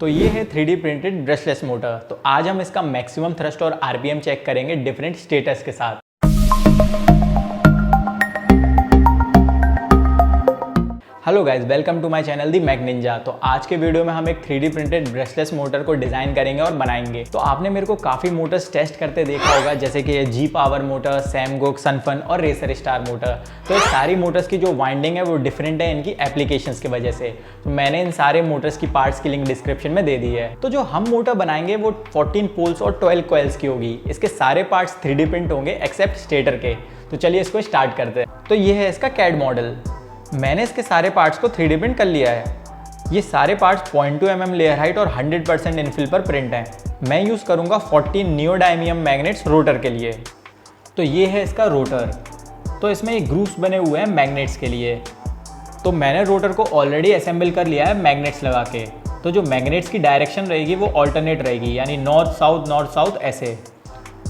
तो ये है 3D प्रिंटेड ब्रशलेस मोटर। तो आज हम इसका मैक्सिमम थ्रस्ट और आरपीएम चेक करेंगे डिफरेंट स्टेटस के साथ। Hello guys, welcome to my channel the Mech Ninja. तो आज के वीडियो में हम एक 3D प्रिंटेड ब्रशलेस मोटर को डिज़ाइन करेंगे और बनाएंगे। तो आपने मेरे को काफ़ी मोटर्स टेस्ट करते देखा होगा, जैसे कि ये जी पावर मोटर, सैमगोक, सनफन और रेसर स्टार मोटर। तो ये सारी मोटर्स की जो वाइंडिंग है वो डिफरेंट है इनकी एप्लीकेशंस की वजह से। तो मैंने इन सारे मोटर्स की पार्ट्स की लिंक डिस्क्रिप्शन में दे दी है। तो जो हम मोटर बनाएंगे वो 14 पोल्स और 12 कॉइल्स की होगी। इसके सारे पार्ट्स 3D प्रिंट होंगे एक्सेप्ट स्टेटर के। तो चलिए इसको स्टार्ट करते हैं। तो ये है इसका कैड मॉडल। मैंने इसके सारे पार्ट्स को 3D प्रिंट कर लिया है। ये सारे पार्ट्स 0.2 mm लेयर हाइट और 100% इनफिल पर प्रिंट हैं। मैं यूज़ करूँगा 14 नियोडायमियम मैग्नेट्स रोटर के लिए। तो ये है इसका रोटर। तो इसमें ये ग्रूव्स बने हुए हैं मैग्नेट्स के लिए। तो मैंने रोटर को ऑलरेडी असेंबल कर लिया है मैग्नेट्स लगा के। तो जो मैग्नेट्स की डायरेक्शन रहेगी वो ऑल्टरनेट रहेगी, यानी नॉर्थ साउथ ऐसे।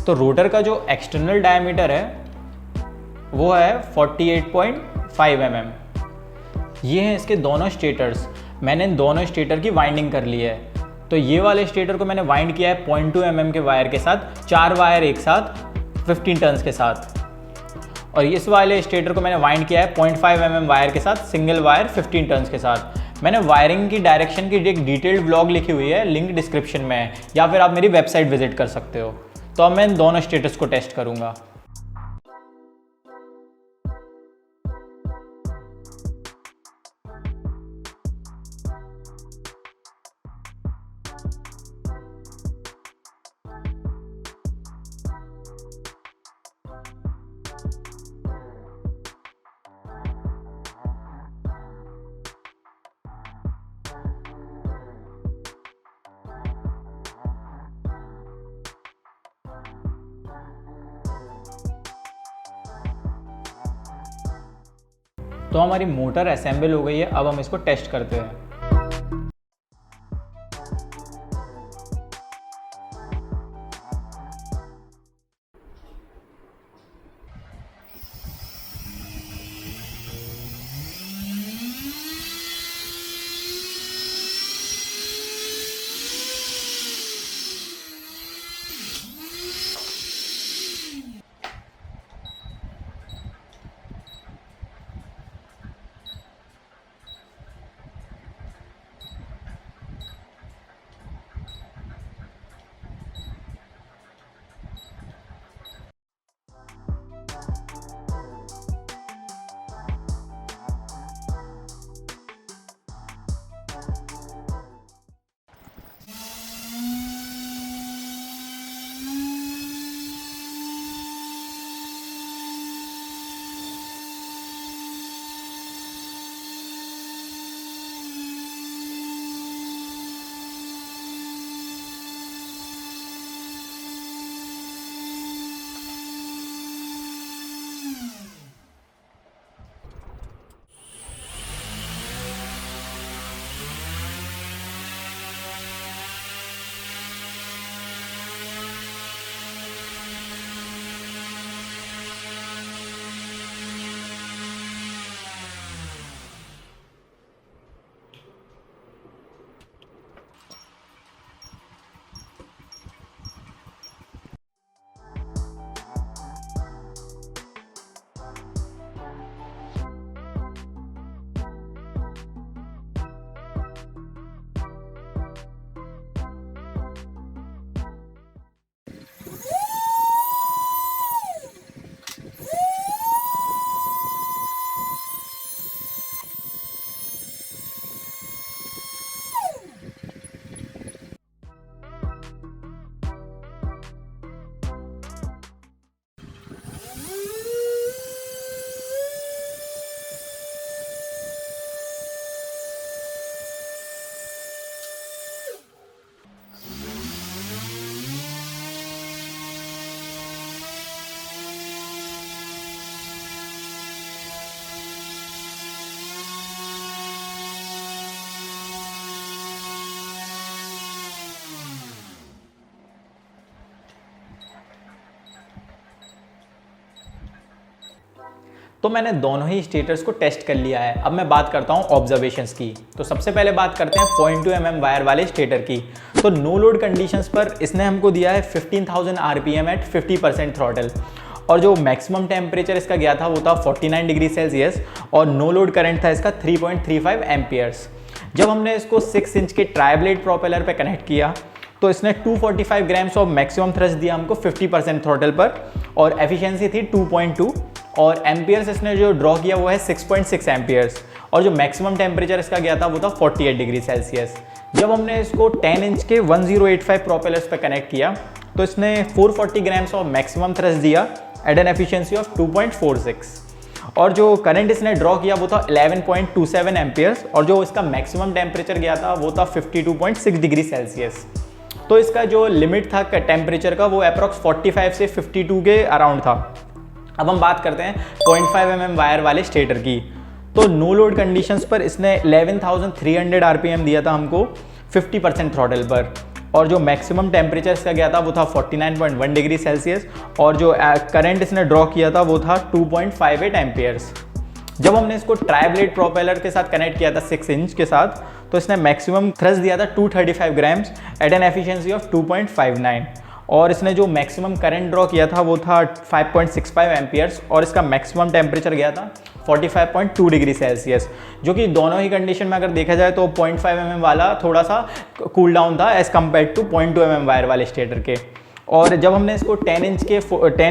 तो रोटर का जो एक्सटर्नल डायमीटर है वो है 48.5 mm। ये हैं इसके दोनों स्टेटर्स। मैंने इन दोनों स्टेटर की वाइंडिंग कर ली है। तो ये वाले स्टेटर को मैंने वाइंड किया है 0.2 mm के वायर के साथ, 4 वायर एक साथ 15 टर्न्स के साथ। और इस वाले स्टेटर को मैंने वाइंड किया है 0.5 mm वायर के साथ, सिंगल वायर 15 टर्न्स के साथ। मैंने वायरिंग की डायरेक्शन की एक डिटेल्ड ब्लॉग लिखी हुई है, लिंक डिस्क्रिप्शन में है, या फिर आप मेरी वेबसाइट विजिट कर सकते हो। तो अब मैं इन दोनों स्टेटस को टेस्ट करूँगा। तो हमारी मोटर असेंबल हो गई है। अब हम इसको टेस्ट करते हैं। तो मैंने दोनों ही स्टेटर्स को टेस्ट कर लिया है। अब मैं बात करता हूँ ऑब्जर्वेशंस की। तो सबसे पहले बात करते हैं 0.2 mm वायर वाले स्टेटर की। तो नो लोड कंडीशंस पर इसने हमको दिया है 15,000 RPM एट 50% थ्रॉटल, और जो मैक्सिमम टेम्परेचर इसका गया था वो था 49 डिग्री सेल्सियस, और नो लोड करंट था इसका 3.35 एम्पियर्स। जब हमने इसको 6 इंच के ट्राइब्लेड प्रोपेलर पे कनेक्ट किया तो इसने 245 ग्राम्स ऑफ मैक्सिमम थ्रस्ट दिया हमको 50% थ्रॉटल पर, और एफिशिएंसी थी 2.2, और एम्पियर्स इसने जो ड्रॉ किया वो है 6.6 एम्पियर्स, और जो मैक्सिमम टेम्परेचर इसका गया था वो था 48 डिग्री सेल्सियस। जब हमने इसको 10 इंच के 1085 प्रोपेलर्स पे कनेक्ट किया तो इसने 440 ग्राम्स ऑफ मैक्सिमम थ्रस्ट दिया एट एन एफिशिएंसी ऑफ 2.46, और जो करंट इसने ड्रॉ किया वो था 11.27 एम्पियर्स, और जो इसका मैक्सिमम टेम्परेचर गया था वो था 52.6 डिग्री सेल्सियस। तो इसका जो लिमिट था टेम्परेचर का वो अप्रॉक्स 45 से 52 के अराउंड था। अब हम बात करते हैं 0.5 mm वायर वाले स्टेटर की। तो नो लोड कंडीशंस पर इसने 11,300 RPM दिया था हमको 50% थ्रॉटल पर, और जो मैक्सिमम टेम्परेचर इसका गया था वो था 49.1 डिग्री सेल्सियस, और जो करंट इसने ड्रॉ किया था वो था 2.58 एम्पियर्स। जब हमने इसको ट्राइब्लेड प्रोपेलर के साथ कनेक्ट किया था 6 इंच के साथ तो इसने मैक्सिमम थ्रस्ट दिया था 235 grams at an efficiency of 2.59, और इसने जो मैक्सिमम करंट ड्रॉ किया था वो था 5.65 एम्पियर्स, और इसका मैक्सिमम टेम्परेचर गया था 45.2 डिग्री सेल्सियस, जो कि दोनों ही कंडीशन में अगर देखा जाए तो 0.5 mm वाला थोड़ा सा कूल डाउन था as compare to 0.2 mm wire वाले स्टेटर के। और जब हमने इसको 10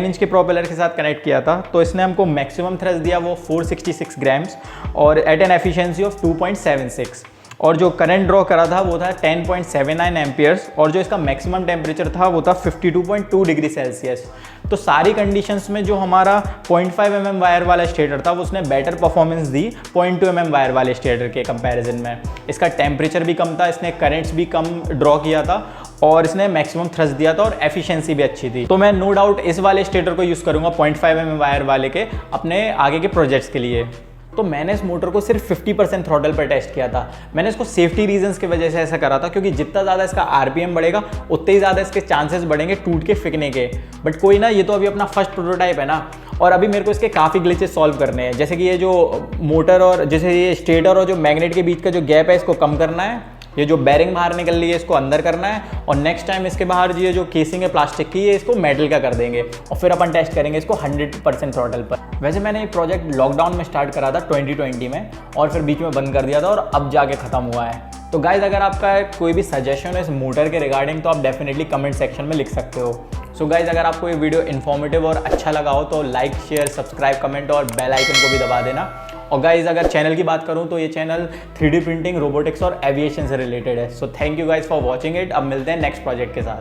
इंच के प्रोपेलर के साथ कनेक्ट किया था तो इसने हमको मैक्सिमम थ्रस्ट दिया वो 466 ग्राम्स और एट एन एफिशिएंसी ऑफ 2.76, और जो करंट ड्रॉ करा था वो था 10.79 एम्पियर्स, और जो इसका मैक्सिमम टेम्परेचर था वो था 52.2 डिग्री सेल्सियस। तो सारी कंडीशंस में जो हमारा 0.5 mm वायर वाला स्टेटर था वो उसने बेटर परफॉर्मेंस दी 0.2 mm वायर वाले स्टेटर के कंपैरिजन में। इसका टेम्परेचर भी कम था, इसने करंट्स भी कम ड्रॉ किया था, और इसने मैक्सिमम थ्रस्ट दिया था, और एफिशिएंसी भी अच्छी थी। तो मैं नो डाउट इस वाले स्टेटर को यूज़ करूँगा 0.5 mm वायर वाले के अपने आगे के प्रोजेक्ट्स के लिए। तो मैंने इस मोटर को सिर्फ 50% थ्रॉटल पर टेस्ट किया था। मैंने इसको सेफ्टी रीजंस की वजह से ऐसा करा था, क्योंकि जितना ज़्यादा इसका आरपीएम बढ़ेगा उतने ही ज़्यादा इसके चांसेस बढ़ेंगे टूट के फिकने के। बट कोई ना, ये तो अभी अपना फर्स्ट प्रोटोटाइप है ना, और अभी मेरे को इसके काफ़ी ग्लिचेस सॉल्व करने हैं। जैसे कि ये जो मोटर और जैसे ये स्टेटर और जो मैग्नेट के बीच का जो गैप है इसको कम करना है, ये जो बेरिंग बाहर निकल रही है इसको अंदर करना है, और नेक्स्ट टाइम इसके बाहर ये जो केसिंग है प्लास्टिक की ये इसको मेटल का कर देंगे, और फिर अपन टेस्ट करेंगे इसको 100% थ्रॉटल पर। वैसे मैंने ये प्रोजेक्ट लॉकडाउन में स्टार्ट करा था 2020 में, और फिर बीच में बंद कर दिया था, और अब जाके ख़त्म हुआ है। तो गाइज अगर आपका कोई भी सजेशन है इस मोटर के रिगार्डिंग तो आप डेफिनेटली कमेंट सेक्शन में लिख सकते हो। सो गाइज अगर आपको ये वीडियो इन्फॉर्मेटिव और अच्छा लगा हो तो लाइक, शेयर, सब्सक्राइब, कमेंट और बेल आइकन को भी दबा देना। और गाइज अगर चैनल की बात करूं तो ये चैनल 3D प्रिंटिंग, रोबोटिक्स और एविएशन से रिलेटेड है। So thank you guys for watching it. अब मिलते हैं नेक्स्ट प्रोजेक्ट के साथ।